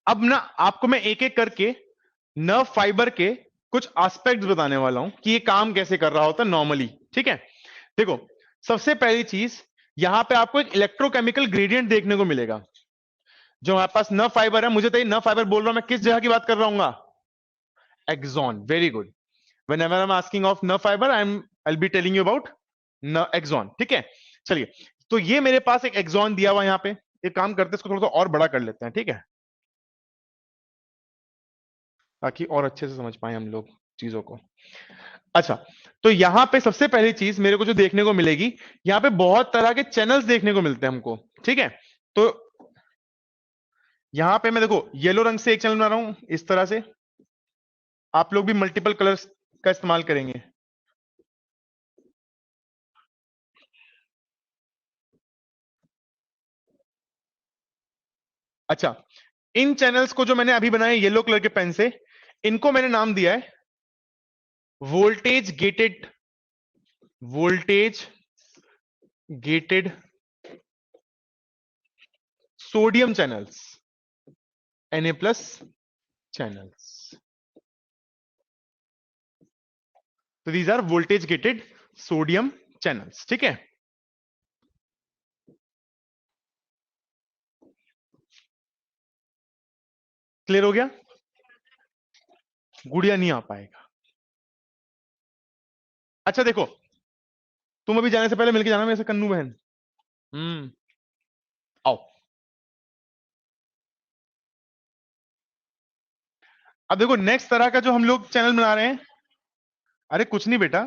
अब ना आपको मैं एक एक करके नर्व फाइबर के कुछ एस्पेक्ट्स बताने वाला हूं कि ये काम कैसे कर रहा होता है नॉर्मली। ठीक है, देखो, सबसे पहली चीज, यहां पे आपको एक इलेक्ट्रोकेमिकल ग्रेडियंट देखने को मिलेगा। जो हमारे पास नर्व फाइबर है, मुझे तो ये नर्व फाइबर बोल रहा हूं, मैं किस जगह की बात कर रहा हूँ? एक्सॉन। Very good. whenever I'm asking of nerve fiber, I'll be telling you about axon। ठीक है, चलिए, तो ये मेरे पास एक एक्सॉन दिया हुआ है। यहाँ पे एक काम करते हैं, इसको थोड़ा सा और बड़ा कर लेते हैं, ठीक है, ताकि और अच्छे से समझ पाए हम लोग चीजों को। अच्छा, तो यहां पे सबसे पहली चीज मेरे को जो देखने को मिलेगी, यहां पे बहुत तरह के चैनल्स देखने को मिलते हैं हमको। ठीक है, तो यहां पे मैं देखो येलो रंग से एक चैनल बना रहा हूं इस तरह से। आप लोग भी मल्टीपल कलर्स का इस्तेमाल करेंगे। अच्छा, इन चैनल्स को जो मैंने अभी बनाए येलो कलर के पेन से, इनको मैंने नाम दिया है voltage gated, voltage gated sodium channels, Na+ channels. तो these are voltage gated sodium channels. ठीक है, क्लियर हो गया? गुड़िया नहीं आ पाएगा। अच्छा देखो, तुम अभी जाने से पहले मिलके जाना मेरे से, कन्नू बहन। हम्म, आओ। अब देखो नेक्स्ट तरह का जो हम लोग चैनल बना रहे हैं। अरे कुछ नहीं बेटा,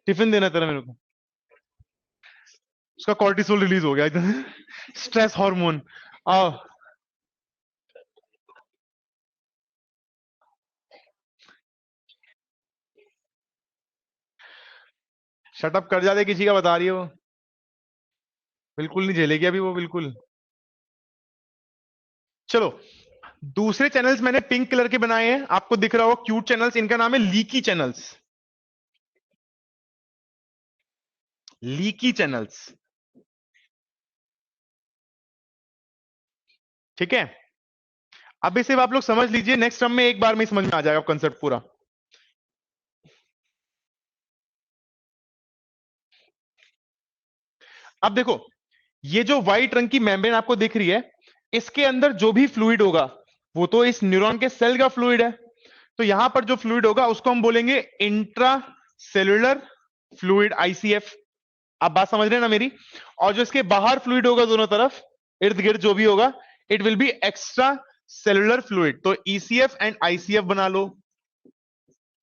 टिफिन देना तेरा मेरे को। उसका कॉर्टिसोल रिलीज हो गया इधर, स्ट्रेस हार्मोन। आओ। शटअप कर जाते किसी का, बता रही है वो। बिल्कुल नहीं झेलेगी अभी वो, बिल्कुल। चलो, दूसरे चैनल्स मैंने पिंक कलर के बनाए हैं, आपको दिख रहा होगा क्यूट चैनल्स, इनका नाम है लीकी चैनल्स। Leaky channels. ठीक है, अब इसे आप लोग समझ लीजिए, नेक्स्ट टर्म में एक बार में ही समझ में आ जाएगा कंसेप्ट पूरा। अब देखो, ये जो व्हाइट रंग की मेम्ब्रेन आपको दिख रही है, इसके अंदर जो भी फ्लूइड होगा, वो तो इस न्यूरॉन के सेल का फ्लूइड है। तो यहां पर जो फ्लूइड होगा उसको हम बोलेंगे इंट्रा सेलुलर फ्लूइड, आईसीएफ। आप बात समझ रहे हैं ना मेरी? और जो इसके बाहर फ्लूइड होगा दोनों तरफ, इर्द गिर्द जो भी होगा, it will be extra cellular fluid. तो ईसीएफ एंड आईसीएफ बना लो।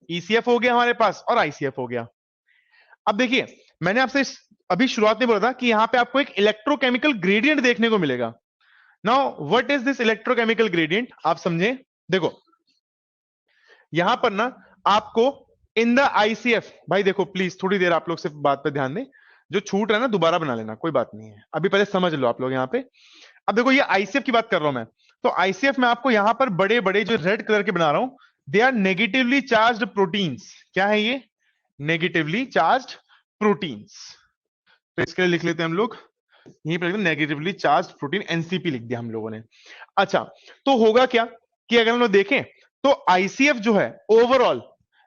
ईसीएफ हो गया हमारे पास और आईसीएफ हो गया। अब देखिए, मैंने आपसे अभी शुरुआत में बोला था कि यहां पे आपको एक इलेक्ट्रोकेमिकल ग्रेडियंट देखने को मिलेगा। Now what is this electrochemical gradient, आप समझे। देखो, यहां पर ना आपको इन द आईसीएफ, भाई देखो प्लीज थोड़ी देर आप लोग सिर्फ बात पे ध्यान दें। जो छूट रहा है ना दोबारा बना लेना, कोई बात नहीं है, अभी पहले समझ लो आप लोग यहां पे। अब देखो, ये आईसीएफ की बात कर रहा हूं मैं। तो आईसीएफ में आपको यहां पर बड़े बड़े जो रेड कलर के बना रहा हूं, they are negatively charged proteins. क्या है ये? Negatively charged proteins. तो इसके लिए लिख लेते हैं हम लोग, यहीं पर नेगेटिवली चार्ज प्रोटीन, एनसीपी लिख दिया हम लोगों ने। अच्छा, तो होगा क्या कि अगर हम लोग देखें, तो आईसीएफ जो है ओवरऑल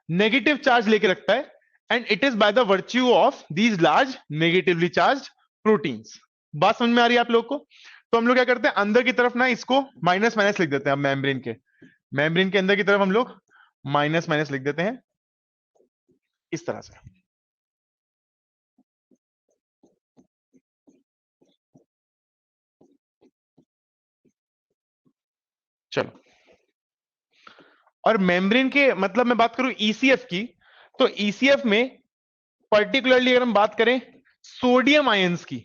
नेगेटिव चार्ज लेके रखता है, and it is by the virtue of these large negatively charge proteins. बात समझ में आ रही है आप लोग को? तो हम लोग क्या करते हैं, अंदर की तरफ ना इसको माइनस माइनस लिख देते हैं। मेम्ब्रेन के, मेम्ब्रेन के अंदर की तरफ हम लोग माइनस माइनस लिख देते हैं इस तरह से। चलो, और मेम्ब्रेन के मतलब मैं बात करूं ईसीएफ की, तो ईसीएफ में पर्टिकुलरली अगर हम बात करें सोडियम आयंस की,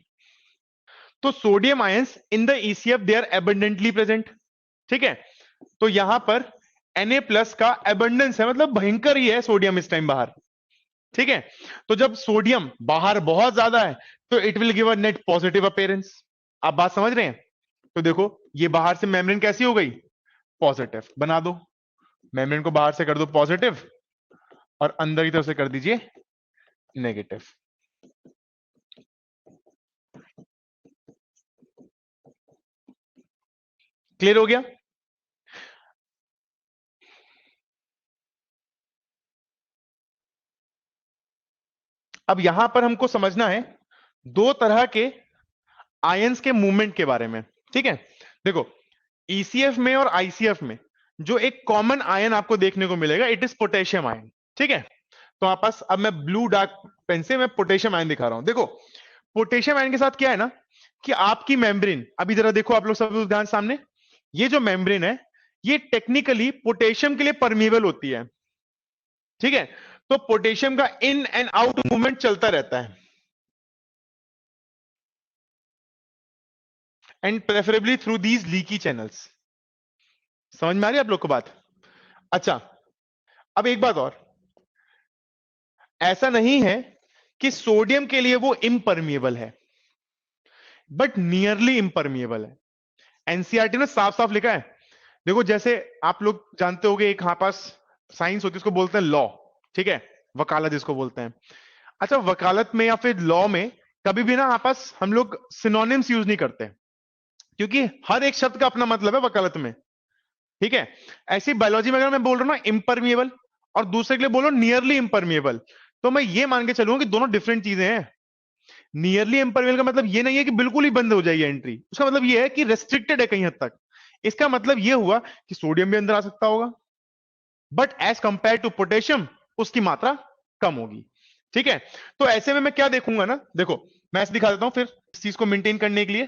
तो sodium ions in the ECF they are abundantly present. ठीक है, तो यहां पर Na+ का एबंडेंस है, मतलब भयंकर ही है सोडियम इस टाइम बाहर। ठीक है, तो जब सोडियम बाहर बहुत ज्यादा है, तो it will give a net positive appearance. आप बात समझ रहे हैं? तो देखो, ये बाहर से मेम्ब्रेन कैसी हो गई? पॉजिटिव बना दो। मेम्ब्रेन को बाहर से कर दो पॉजिटिव, और अंदर की तरफ से कर दीजिए नेगेटिव। क्लियर हो गया? अब यहां पर हमको समझना है दो तरह के आयंस के मूवमेंट के बारे में। ठीक है, देखो ईसीएफ में और आईसीएफ में जो एक कॉमन आयन आपको देखने को मिलेगा, इट इज पोटेशियम आयन। ठीक है, तो आप पास अब मैं ब्लू डार्क पेन से मैं पोटेशियम आयन दिखा रहा हूं। देखो पोटेशियम आयन के साथ क्या है ना कि आपकी मेम्ब्रेन, अभी जरा देखो आप लोग सब लोग ध्यान सामने, ये जो मेम्ब्रेन है ये टेक्निकली पोटेशियम के लिए परमिएबल होती है। ठीक है, तो पोटेशियम का इन एंड आउट मूवमेंट चलता रहता है, and preferably through these leaky channels. समझ में आ रही है आप लोग को बात? अच्छा, अब एक बात और, ऐसा नहीं है कि सोडियम के लिए वो इम्परमिएबल है, बट नियरली इम्परमिएबल है। एनसीईआरटी ने साफ साफ लिखा है। देखो जैसे आप लोग जानते होंगे एक पास साइंस होती है उसको बोलते हैं लॉ। ठीक है, वकालत जिसको बोलते हैं। अच्छा, वकालत में या फिर लॉ में कभी भी ना आपस हम लोग सिनोनिम्स यूज नहीं करते, क्योंकि हर एक शब्द का अपना मतलब है वकालत में। ठीक है, ऐसी बायोलॉजी में अगर मैं बोल रहा हूं ना इम्परमिएबल और दूसरे के लिए बोलो नियरली इम्परमिएबल, तो मैं ये मान के चलूंगा कि दोनों डिफरेंट चीजें हैं। नियरली इम्परमिएबल का मतलब ये नहीं है कि बिल्कुल ही बंद हो जाएगी एंट्री, उसका मतलब ये है कि रेस्ट्रिक्टेड है कहीं हद तक। इसका मतलब ये हुआ कि सोडियम भी अंदर आ सकता होगा, but as compare to potassium उसकी मात्रा कम होगी। ठीक है, तो ऐसे में मैं क्या देखूंगा ना, देखो मैं ऐसे दिखा देता हूं फिर इस चीज को मेंटेन करने के लिए।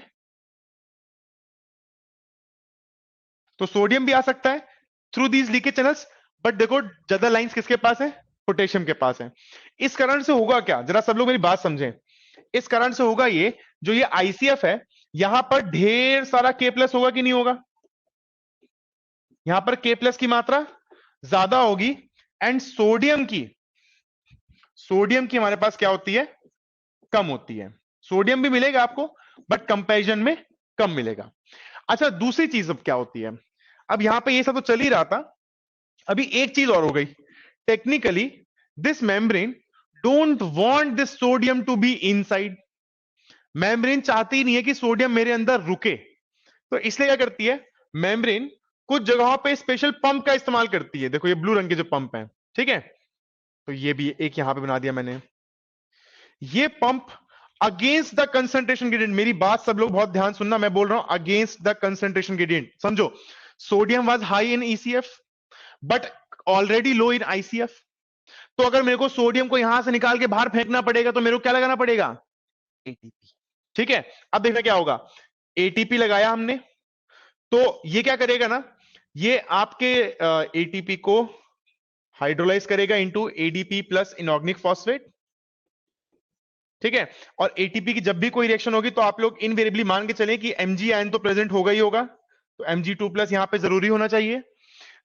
तो सोडियम भी आ सकता है through these leakage channels, but देखो ज्यादा लाइंस किसके पास है? पोटेशियम के पास है। इस कारण से होगा क्या, जरा सब लोग मेरी बात समझें। इस कारण से होगा ये, जो ये आईसीएफ है यहां पर ढेर सारा के प्लस होगा कि नहीं होगा? यहां पर के प्लस की मात्रा ज्यादा होगी, एंड सोडियम की हमारे पास क्या होती है? कम होती है। सोडियम भी मिलेगा आपको, बट कंपैरिजन में कम मिलेगा। अच्छा, दूसरी चीज अब क्या होती है, अब यहां पे ये सब तो चल ही रहा था, अभी एक चीज और हो गई। Technically this membrane don't want this sodium to be inside. Membrane चाहती नहीं है कि सोडियम मेरे अंदर रुके, तो इसलिए क्या करती है मेम्ब्रेन, कुछ जगहों पे स्पेशल पंप का इस्तेमाल करती है। देखो ये ब्लू रंग के जो पंप है, ठीक है, तो ये भी एक यहां पे बना दिया मैंने। ये pump against the concentration gradient, मेरी बात सब लोग बहुत ध्यान सुनना, मैं बोल रहा हूं अगेंस्ट द कंसंट्रेशन ग्रेडियंट। समझो, sodium was high in ECF but already low in ICF. तो अगर मेरे को सोडियम को यहां से निकाल के बाहर फेंकना पड़ेगा तो मेरे को क्या लगाना पड़ेगा? एटीपी। ठीक है, अब देखना क्या होगा। एटीपी लगाया हमने, तो ये क्या करेगा ना, ये आपके एटीपी को हाइड्रोलाइज करेगा into ADP plus inorganic phosphate. ठीक है, और एटीपी की जब भी कोई रिएक्शन होगी तो आप लोग इनवेरिएबली मान के चलें कि एमजी आयन तो प्रेजेंट होगा ही होगा, तो Mg2+ यहां पे जरूरी होना चाहिए।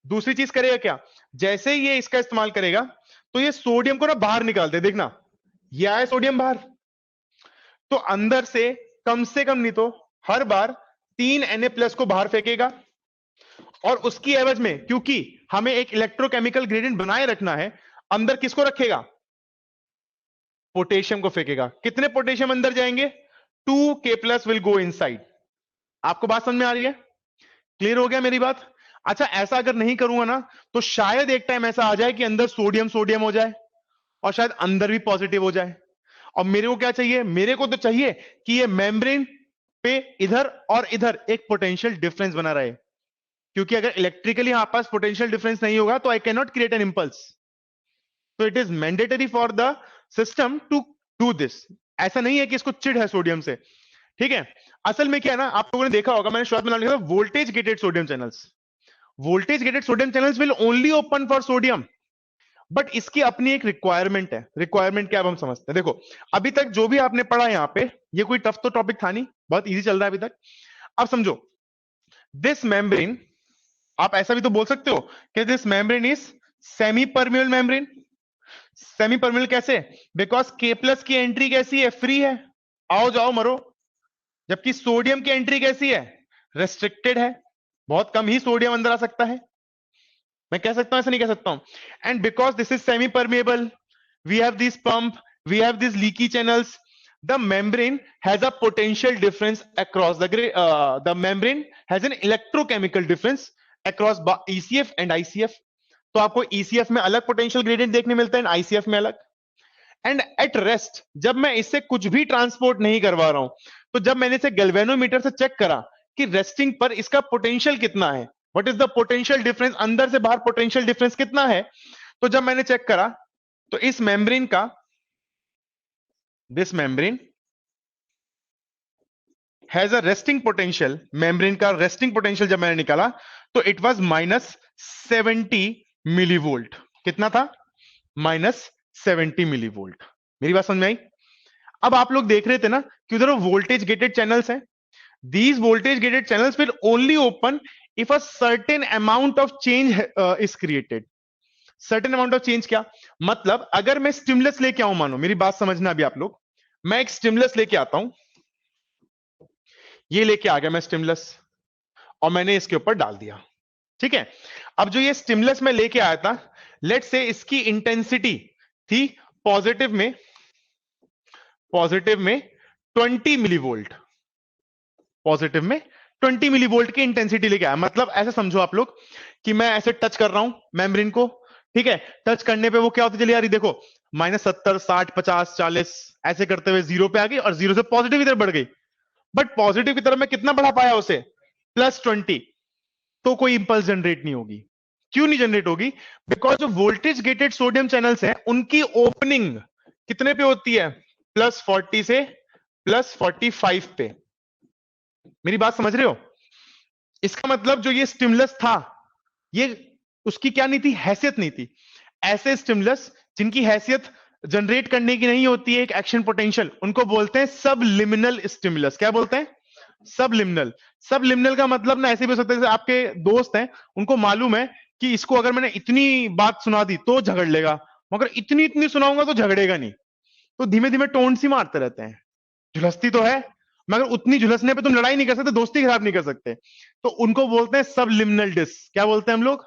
दूसरी चीज करेगा क्या, जैसे ही ये इसका इस्तेमाल करेगा तो ये सोडियम को ना बाहर निकाल दे। देखना ये आया सोडियम बाहर, तो अंदर से कम नहीं तो हर बार 3Na+ को बाहर फेंकेगा, और उसकी एवज में क्योंकि हमें एक इलेक्ट्रोकेमिकल ग्रेडियंट बनाए रखना है, अंदर किसको रखेगा? पोटेशियम को फेंकेगा। कितने पोटेशियम अंदर जाएंगे? 2K+ will go inside. आपको बात समझ में आ रही है? क्लियर हो गया मेरी बात? अच्छा, ऐसा अगर नहीं करूंगा ना तो शायद एक टाइम ऐसा आ जाए कि अंदर सोडियम सोडियम हो जाए और शायद अंदर भी पॉजिटिव हो जाए। और मेरे को क्या चाहिए? मेरे को तो चाहिए कि ये मेम्ब्रेन पे इधर और इधर एक पोटेंशियल डिफरेंस बना रहे, क्योंकि अगर इलेक्ट्रिकली हमारे पास पोटेंशियल डिफरेंस नहीं होगा तो I can not create an impulse. तो it is mandatory for the system to do this. ऐसा नहीं है कि इसको चिढ़ है सोडियम से। ठीक है, असल में क्या है ना, आप लोगों ने देखा होगा, मैंने शुरुआत में नाम लिखा था voltage gated sodium channels. Voltage gated sodium channels will only open for sodium, but इसकी अपनी एक रिक्वायरमेंट है। रिक्वायरमेंट क्या, अब हम समझते हैं। देखो अभी तक जो भी आपने पढ़ा यहां पे, ये कोई टफ तो टॉपिक था नहीं, बहुत इजी चल रहा है अभी तक। अब समझो, दिस मेम्ब्रेन, आप ऐसा भी तो बोल सकते हो कि this membrane is semi permeable membrane. Semi permeable कैसे? बिकॉज K+ की एंट्री कैसी है? फ्री है, आओ जाओ मरो। जबकि सोडियम की एंट्री कैसी है? रेस्ट्रिक्टेड है, बहुत कम ही सोडियम अंदर आ सकता है। मैं कह सकता हूं, ऐसा नहीं कह सकता हूं। And because this is semi permeable, we have this pump, we have this leaky channels, the membrane has a potential difference across the membrane has an electrochemical difference across ECF and ICF। तो आपको ECF में अलग potential gradient देखने मिलता है, ICF में अलग। And at rest जब मैं इससे कुछ भी ट्रांसपोर्ट नहीं करवा रहा हूं, तो जब मैंने इसे गैल्वेनोमीटर से चेक करा कि रेस्टिंग पर इसका पोटेंशियल कितना है, what is the potential difference, अंदर से बाहर पोटेंशियल डिफरेंस कितना है, तो जब मैंने चेक करा तो इस मेम्ब्रेन का, this membrane has a resting potential, membrane का रेस्टिंग पोटेंशियल जब मैंने निकाला तो इट वाज -70 मिलीवोल्ट। कितना था? -70 मिलीवोल्ट। मेरी बात समझ में आई? अब आप लोग देख रहे थे ना कि उधर वोल्टेज गेटेड चैनल्स हैं। These voltage gated channels will only open if a certain amount of change is created. Certain amount of change क्या मतलब? अगर मैं स्टिमुलस लेके आऊं, मानो मेरी बात समझना अभी आप लोग, मैं एक स्टिमुलस लेके आता हूं, ये लेके आ गया मैं स्टिमुलस, और मैंने इसके ऊपर डाल दिया, ठीक है। अब जो ये स्टिमुलस में लेके आया था, लेट से इसकी इंटेंसिटी थी पॉजिटिव में 20 मिलीवोल्ट, पॉजिटिव में 20 मिलीवोल्ट की इंटेंसिटी लेके आया। मतलब ऐसे समझो आप लोग कि मैं ऐसे टच कर रहा हूं मेम्ब्रेन को, ठीक है। टच करने पे वो क्या होती चली आ रही, देखो -70, 60, 50, 40 ऐसे करते हुए जीरो पे आ गई, और जीरो से पॉजिटिव की तरफ बढ़ गई। बट पॉजिटिव की तरफ मैं कितना बढ़ा पाया उसे? +20। तो कोई इंपल्स जनरेट नहीं होगी। क्यों नहीं जनरेट होगी? बिकॉज जो वोल्टेज गेटेड सोडियम चैनल्स हैं उनकी ओपनिंग कितने पे होती है? +40 से +45 पे। मेरी बात समझ रहे हो? इसका मतलब जो ये स्टिमुलस था, ये उसकी क्या नहीं थी? हैसियत नहीं थी। ऐसे स्टिमुलस जिनकी हैसियत जनरेट करने की नहीं होती है एक एक्शन पोटेंशियल, उनको बोलते हैं सबलिमिनल स्टिमुलस। क्या बोलते हैं? सबलिमिनल। सबलिमिनल का मतलब ना ऐसे भी हो सकता है, जैसे आपके दोस्त हैं, उनको मालूम है कि इसको अगर मैंने इतनी बात सुना दी तो झगड़ लेगा, मगर इतनी इतनी सुनाऊंगा तो झगड़ेगा नहीं, तो धीमे धीमे टोन सी मारते रहते हैं। झुलसती तो है, मगर उतनी झुलसने पे तुम लड़ाई नहीं कर सकते, दोस्ती खराब नहीं कर सकते। तो उनको बोलते हैं सबलिमिनल डिस्क। क्या बोलते हैं हम लोग?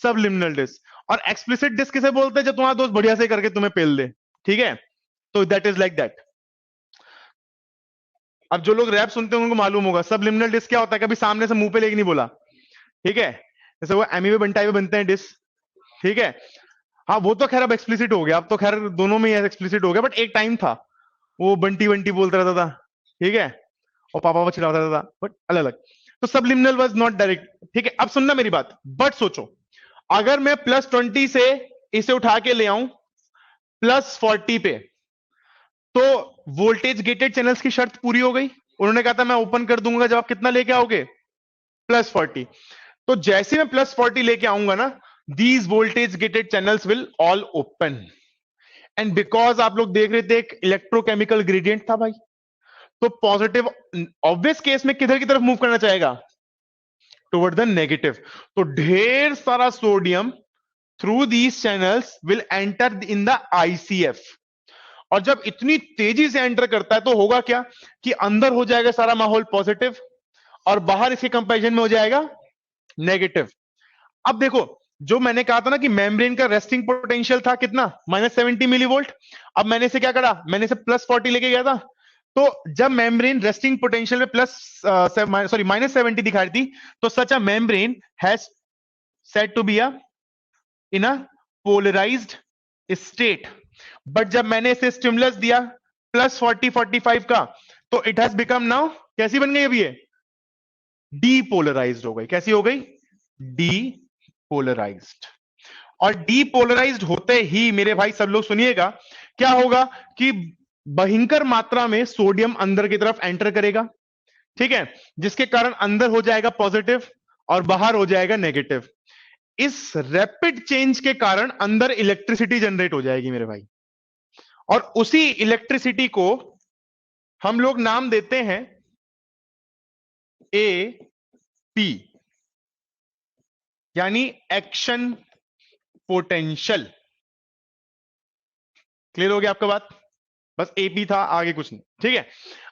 Subliminal disc. और एक्सप्लिसिट डिस्क किसे बोलते हैं? जब तुम्हारा दोस्त बढ़िया से करके तुम्हें पेल दे, ठीक है। तो दैट इज लाइक दैट। अब जो लोग रैप सुनते हैं उनको मालूम होगा सबलिमिनल डिस्क क्या होता है, कभी सामने से मुंह पे लेके नहीं बोला, ठीक है। जैसे वो एमी में बंटाई में बनते हैं डिस्क, ठीक है। हाँ वो तो खैर अब एक्सप्लिसिट हो गया, अब तो खैर दोनों में एक्सप्लिसिट हो गया, बट एक टाइम था वो बंटी बंटी बोलता रहता था, ठीक है, और पापा को चिढ़ाता रहता था, बट अलग अलग। तो सबलिमिनल वाज नॉट डायरेक्ट, ठीक है। अब सुनना मेरी बात, बट सोचो अगर मैं +20 से इसे उठा के ले आऊं +40 पे, तो वोल्टेज गेटेड चैनल्स की शर्त पूरी हो गई। उन्होंने कहा था मैं ओपन कर दूंगा जब आप कितना लेके आओगे? +40। तो जैसे मैं +40 लेके आऊंगा ना, these voltage gated channels will all open. And because आप लोग देख रहे थे एक इलेक्ट्रोकेमिकल ग्रेडियंट था भाई, तो पॉजिटिव ऑब्वियस केस में किधर की तरफ मूव करना चाहेगा? Toward the negative. तो ढेर सारा sodium through these channels will enter in the ICF. और जब इतनी तेजी से एंटर करता है तो होगा क्या कि अंदर हो जाएगा सारा माहौल पॉजिटिव, और बाहर इसके कंपैरिजन में हो जाएगा नेगेटिव। अब देखो, जो मैंने कहा था ना कि मेम्ब्रेन का रेस्टिंग पोटेंशियल था कितना? -70 मिलीवोल्ट। अब मैंने इसे क्या करा? मैंने इसे +40 लेके गया था। तो जब मेम्ब्रेन रेस्टिंग पोटेंशियल में -70 दिखा रही थी, तो such a membrane has said to be a in a polarized state. But जब मैंने इसे स्टिमुलस दिया +40 45 का, तो इट हैज बिकम नाउ, कैसी बन गई अभी? ये डीपोलराइज्ड हो गई। कैसी हो गई? डीपोलराइज्ड। और डीपोलराइज्ड होते ही मेरे भाई सब लोग सुनिएगा, क्या होगा कि भयंकर मात्रा में सोडियम अंदर की तरफ एंटर करेगा, ठीक है, जिसके कारण अंदर हो जाएगा पॉजिटिव और बाहर हो जाएगा नेगेटिव। इस रैपिड चेंज के कारण अंदर इलेक्ट्रिसिटी जनरेट हो जाएगी मेरे भाई, और उसी इलेक्ट्रिसिटी को हम लोग नाम देते हैं ए पी, यानी एक्शन पोटेंशियल। क्लियर हो गया आपका बात? बस एपी था, आगे कुछ नहीं, ठीक है।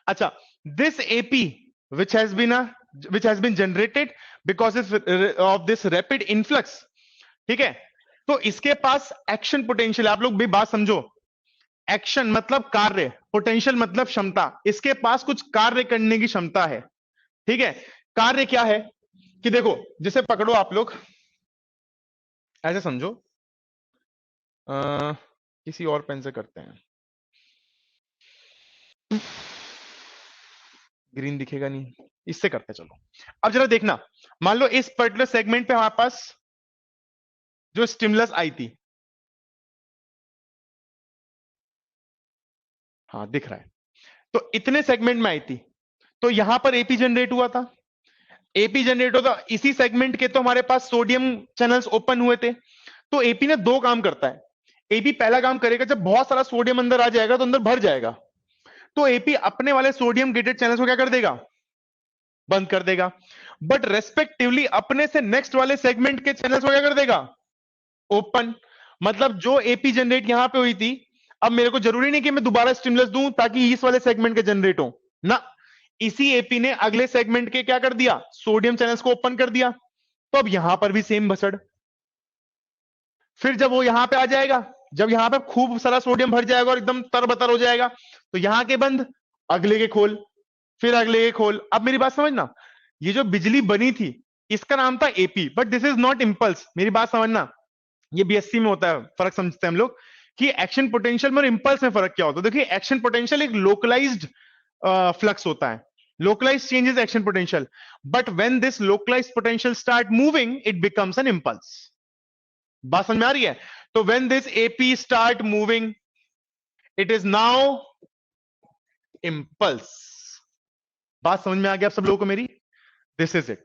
अच्छा, this AP which has been generated because of this rapid influx, ठीक है। तो इसके पास एक्शन पोटेंशियल, आप लोग भी बात समझो, एक्शन मतलब कार्य, पोटेंशियल मतलब क्षमता। इसके पास कुछ कार्य करने की क्षमता है, ठीक है। कार्य क्या है कि देखो, जिसे पकड़ो आप लोग, ऐसे समझो, किसी और पेन से करते हैं, ग्रीन दिखेगा नहीं, इससे करते चलो। अब जरा देखना, मान लो इस पर्टिकुलर सेगमेंट पे हमारे पास जो स्टिमुलस आई थी, हाँ दिख रहा है, तो इतने सेगमेंट में आई थी, तो यहां पर एपी जनरेट हुआ था। एपी जनरेट होता, इसी सेगमेंट के तो हमारे पास सोडियम चैनल्स ओपन हुए थे। तो एपी ने दो काम करता है। एपी पहला काम करेगा, जब बहुत सारा सोडियम अंदर आ जाएगा तो अंदर भर जाएगा, तो एपी अपने वाले सोडियम गेटेड चैनल्स को क्या कर देगा, बंद कर देगा। बट रेस्पेक्टिवली अपने से नेक्स्ट वाले सेगमेंट के चैनल्स को क्या कर देगा, ओपन। मतलब जो एपी जनरेट यहां पे हुई थी, अब मेरे को जरूरी नहीं कि मैं दोबारा स्टिमुलस दूं ताकि इस वाले सेगमेंट के जनरेट हो ना, इसी एपी ने अगले सेगमेंट के क्या कर दिया, सोडियम चैनल्स को ओपन कर दिया। तो अब यहां पर भी सेम भसड़। फिर जब वो यहां पे आ जाएगा, जब यहां पे खूब सारा सोडियम भर जाएगा और एकदम तरबतर हो जाएगा, तो यहां के बंद, अगले के खोल, फिर अगले के खोल। अब मेरी बात समझना, ये जो बिजली बनी थी इसका नाम था AP, but this is not impulse. मेरी बात समझना, ये बीएससी में होता है, फर्क समझते हैं हम लोग कि एक्शन पोटेंशियल में और इंपल्स में फर्क क्या होता है। देखिए एक्शन पोटेंशियल एक लोकलाइज्ड फ्लक्स होता है, localized changes action potential, but when this localized potential start moving it becomes an impulse। बात समझ में आ रही है? तो when this AP start moving it is now impulse। बात समझ में आ गया आप सब लोगों को मेरी? This is it.